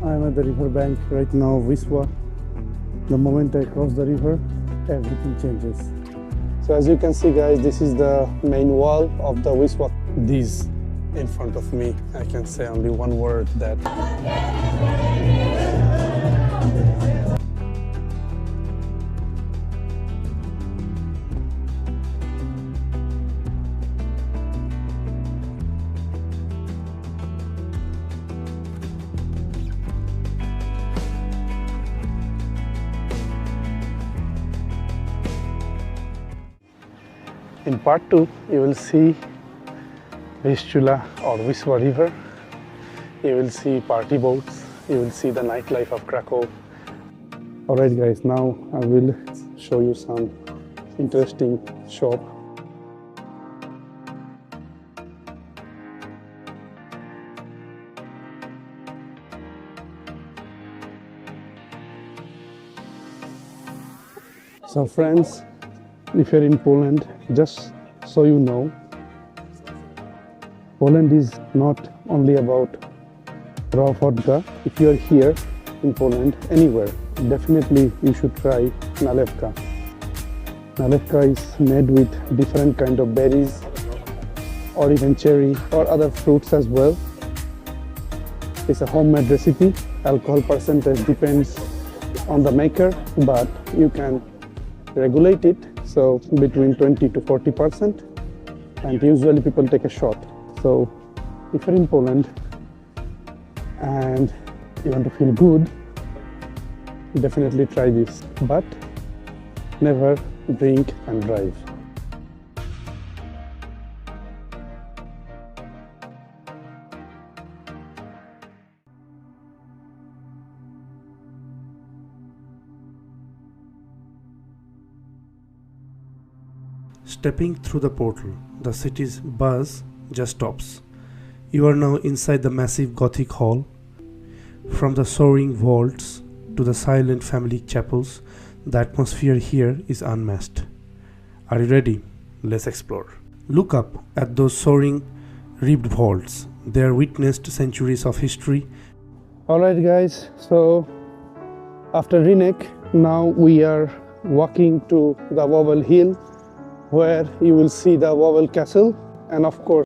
I'm at the river bank right now, Wisła. The moment I cross the river, everything changes. So as you can see guys, this is the main wall of the Wisła. This in front of me, I can say only one word, that in part 2, you will see Vistula or Wisła River. You will see party boats. You will see the nightlife of Krakow. Alright guys, now I will show you some interesting shop. So friends, if you're in Poland, just so you know, Poland is not only about raw vodka. If you're here in Poland, anywhere, definitely you should try Nalewka. Nalewka is made with different kind of berries or even cherry or other fruits as well. It's a homemade recipe. Alcohol percentage depends on the maker, but you can regulate it. So between 20 to 40%, and usually people take a shot. So if you're in Poland and you want to feel good, definitely try this, but never drink and drive. Stepping through the portal, the city's buzz just stops. You are now inside the massive Gothic hall. From the soaring vaults to the silent family chapels, the atmosphere here is unmatched. Are you ready? Let's explore. Look up at those soaring ribbed vaults. They are witnessed centuries of history. Alright guys, so after Rynek, now we are walking to the Wawel Hill, where you will see the Wawel Castle, and of course